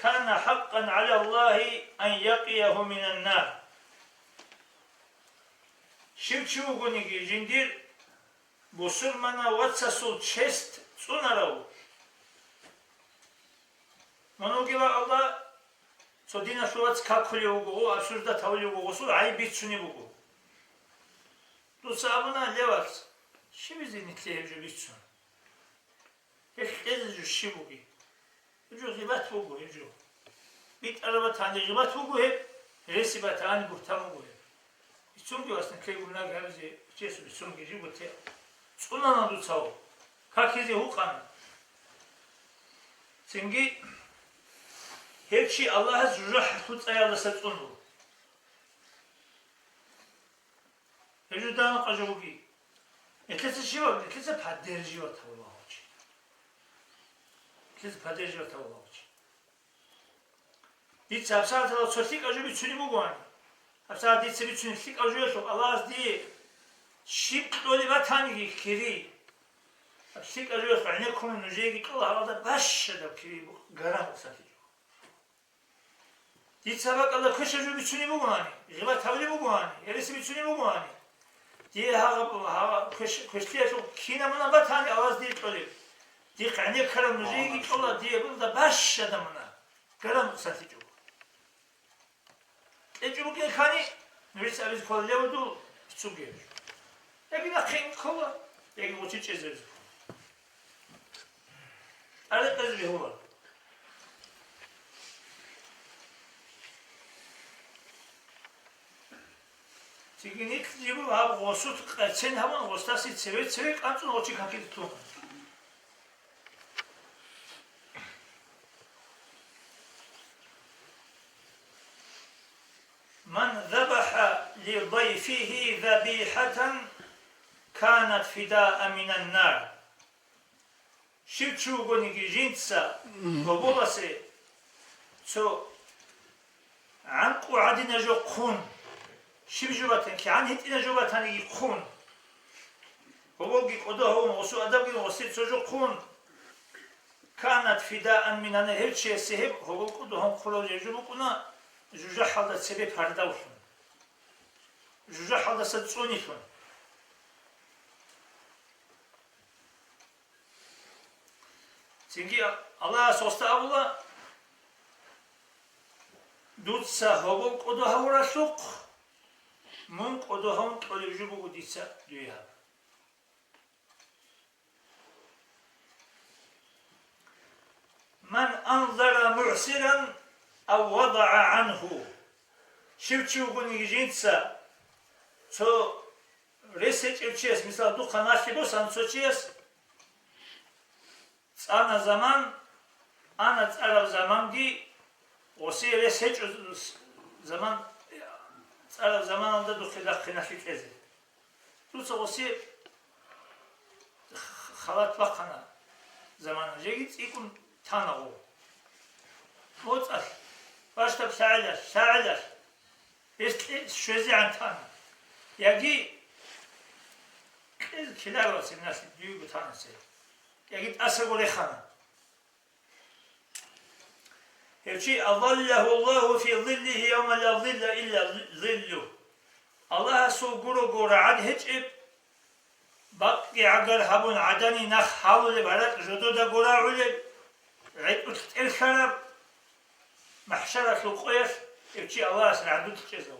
كان حقا على الله أن يقيه من النار شبشو غنيجي جندير بسرمنا واتساسو چست سونارو منوغيلا الله سودينا شواتس كاكولي وغو أبسوردا تاولي وغو سو عاي بيتسوني وغو دوسابنا ليواتس Şimdi zihniyetli bitsin. Herkes şu bu gibi. Bu gıybet bu. Bir araba tane gıybet bu hep. Resibet ani bu tam bu. Çünkü aslında ki bunlar hepsi Jesu bir son gece bu te. Sonuna da sağ. Herkese hukan. Çünkü her şey Allah'a zürrah tut ayarlasa sonu. Vücudan kaçı bu gibi. Etkisi şey var, etkisi padderci var tabi Allah'ın için. Etkisi padderci var tabi Allah'ın için. Ditse hapsar tabi çörsük acı bir çünü bu guani. Hapsar ditse bir çünü acı yok. Allah az diye şip dolu vatanı kiri. Hapsik acı yok. Ne konu nüceye git Allah arada başladı kiri bu. Garam satıyor. Ditse bak Allah kış acı bir çünü bu guani. Gıba tabi bu guani. Yerisi bir çünü bu guani. diye kışlıya çok kinamına batani avaz değil böyle. ديق عني كرم نجيك الله ديبل دا باش adamına. كرم ساتيجو. تجيبو كده كاني نريد أبيز كل لودو تسوقيه. لكن أخين كله لكن وتشي تجزر. هذا قصدي هو. تيجي تجيبو هذا وسط كأن هون وسطاسي تسوي أنتم وتشي كاكيد تون. من ذبح لضيفه ذبيحة كانت فداء من النار. شو قولي جنسا وبولسي سو عنقو عدنا جو خون شو جواتن كي عن هتنا جواتن يخون وبوجي قدوهم وسو أدبي وسيت سو خون كانت فداء من النار هالشيء سهب هو قدوهم خلوا يجوا كنا جوجا حالة سبب هرداوشون جوجا حالة ستصونيشون çünkü Allah sostavula dutsa hobok odo havura sok munk odo ham kolevju bu ditsa dünya man anzara mu'siran أو وضع عنه شو قولي جنسا تو ريسيت إلشيس مثلا دو قناشي بو سانسوشيس أنا زمان أنا تعرف زمان دي وسي ريسيت زمان تعرف زمان أنا دو خلاف قناشي كذي تو وسي خلات بقنا زمان جيت يكون تانغو موت başta sağlar. İşte sözü antan. Yagi kiler olsun nasıl büyük bir tanesi. Yagi asıl olehana. Hepsi Allahu Allahu fi zillihi yevme la zilla illa zillu. Allah su guru ad hiç bakki agar habun adani nakh havle barak jodo da gura ule. Rayt el kharab محشرة القيس يبكي الله سنعدو تجزه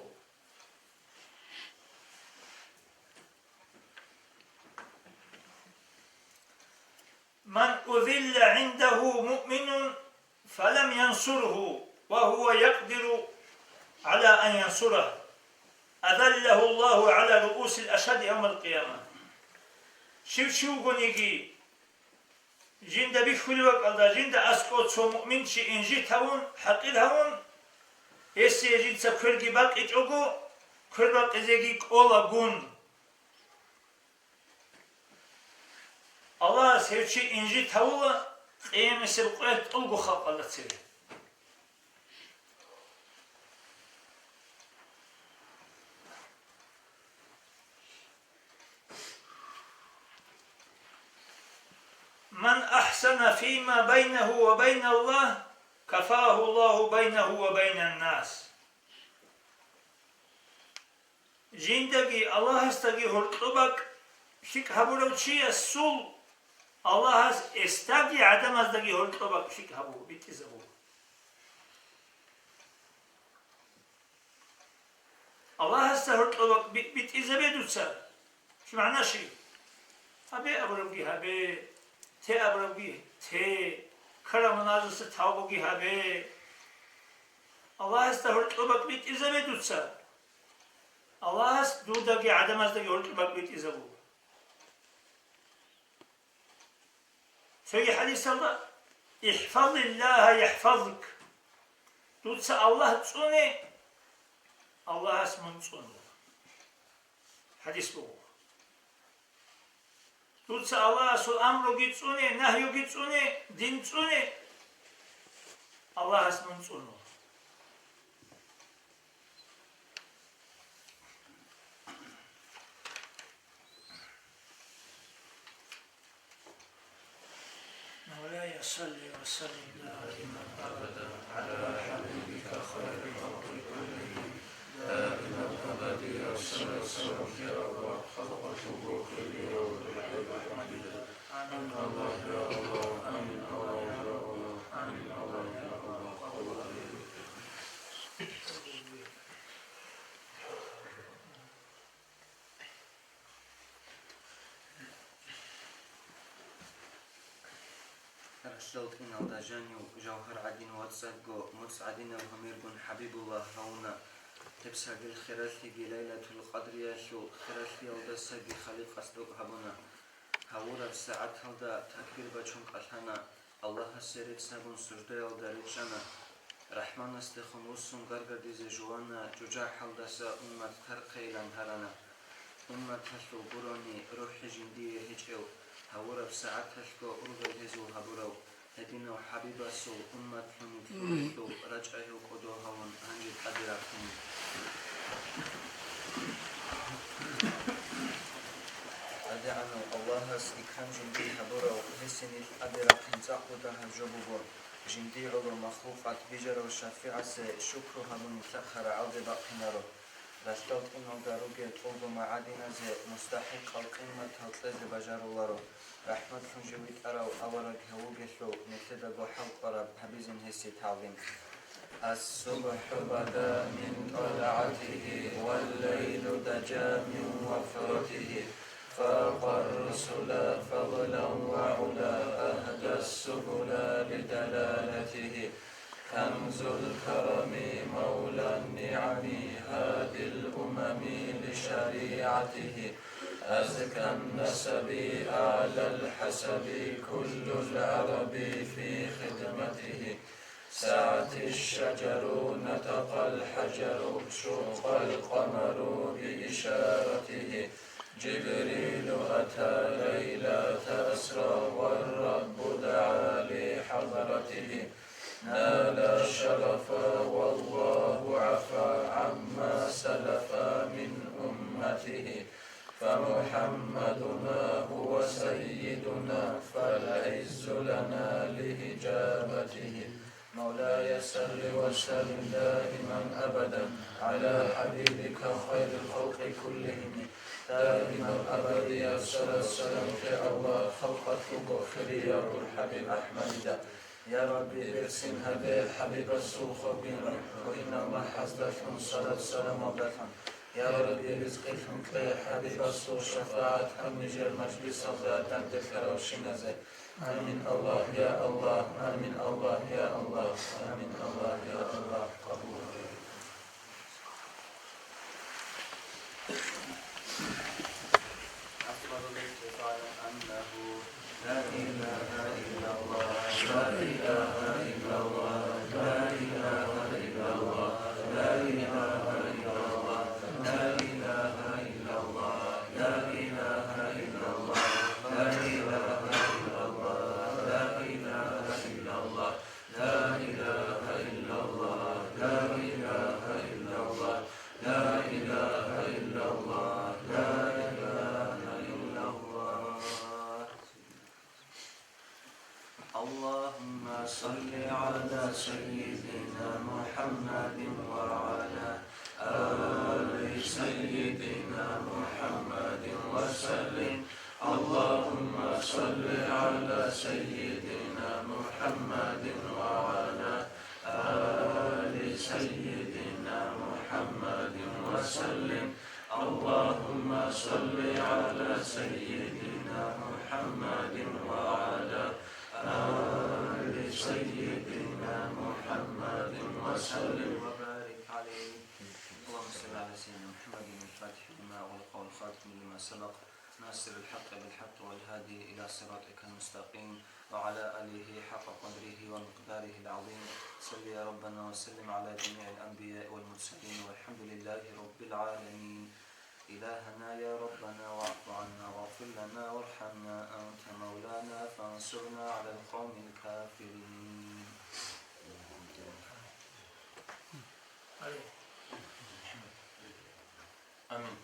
من أذل عنده مؤمن فلم ينصره وهو يقدر على أن ينصره أذله الله على رؤوس الأشهاد يوم القيامة شو قنيجي جند بيخلي وقالدا جند أسقط سو مؤمن شيء إنجي تاون حقيل هون يسي جند سكرجي باك إجوجو كربك إزيجي كولا جون الله سيرشي إنجي تاولا قيم سبقات ألقو خلق الله تسير من أحسن فيما بينه وبين الله كفاه الله بينه وبين الناس. جندگی الله هستگی هرطبک شک هبورو چی سول الله هست استگی عدم هستگی هرطبک شک هبو بیتیزبو. الله هست هرطبک بیتیزبه دوتسا. شو معنی شی؟ هبه ابروگی هبه ته ابروگی ته کرم نازوس تاوگی هبه الله هست هرطبک بیتیزبه دوتسا. الله هست دودگی عدم هستگی هرطبک بیتیزبو. Söyle hadis Allah, ihfazillah yahfazuk. Tutsa Allah tsune, Allah asmun tsune. Hadis bu. Tutsa Allah sul amru git tsune, nahyu git tsune, din tsune, Allah asmun tsune. مولاي صل وسلم دائما ابدا على حبيبك خير الخلق كلهم دائما ابدا صل وسلم يا الله خلق الروح اليوم الحبيب الله يا الله
صوت إن الدجانيو جوهر عدين واتساقو مصعدين وهميرقون حبيب الله هونا تبسق الخراسي ليلة القدر يشو خراسي الدساق خليق أصدق هبونا هورا بساعت هلدا تكبير بچون قلحنا الله السريت سابون سجده الداريت جانا رحمن استخون وصن غرغر ديزي جوانا جوجا حلدسا أمت ترقيلا هرانا أمت هشو بروني روحي جندية هجيو هورا بساعت هشكو أرغل هزو هبورو هدينو حبيبا سو أمت حمد فلتو رجعه قدو هون هنجد قدركم أدعنا الله سيكرم جندي هبورو هسني قدركم تعقودا هجوبو جندي علو مخلوقات بجرو شفيعة شكر همون تأخر عود باقينارو رسلت إنه داروغي طلب معادنا زي مستحق القيمة تطلز بجارولارو رحمة حجويت أراو أورك هوغشو نتدقو حلقرا بحبيزن هسي تعظيم الصبح بدا من طلعته والليل دجا من وفرته فاق الرسل فضلا وعلا أهدى السبل لدلالته كنز الكرم مولى النعم هادي الأمم لشريعته أزكى النسب أعلى الحسب كل العرب في خدمته سعت الشجر نطق الحجر شق القمر بإشارته جبريل أتى ليلة أسرى والرب دعا لحضرته نال الشرف والله عفا عما سلف من أمته فمحمدنا هو سيدنا فالعز لنا لإجابته مولاي صل وسلم دائما أبدا على حبيبك خير الخلق كلهم دائما أبدا يا سلام في الله خلقك خير الحبيب أحمد يا ربي برسم هذا الحبيب السوخ بنا وإن الله حزدهم صلاة سلام وبركة يا ربي رزقهم كي حبيب السوخ شفاعة هم نجر مجلس الله تنتكر وشنزي آمين الله يا الله آمين الله يا الله آمين الله يا الله قبول أفضل الاتصال أنه لا إله إلا الله لا إله إلا الله لا إله إلا الله لا إله إلا الله لا إله إلا الله لا إله إلا الله لا إله إلا الله لا إله إلا الله لا إله إلا الله لا إله إلا الله لا إله إلا الله لا إله إلا الله اللهم صل على سيدنا محمد وعلى آل سيدنا محمد وسلم اللهم صل على سيدنا محمد وعلى آل سيدنا محمد وسلم اللهم صل على سيدنا محمد وعلى آل سيدنا محمد وسلم وبارك عليه اللهم صل على سيدنا محمد الفاتح لما أغلق والخاتم لما سبق ناصر الحق بالحق والهادي إلى صراطك المستقيم وعلى آله حق قدره ومقداره العظيم صل يا ربنا وسلم على جميع الأنبياء والمرسلين والحمد لله رب العالمين إلهنا يا ربنا واعف عنا واغفر لنا وارحمنا أنت مولانا فانصرنا على القوم الكافرين آمين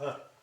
ها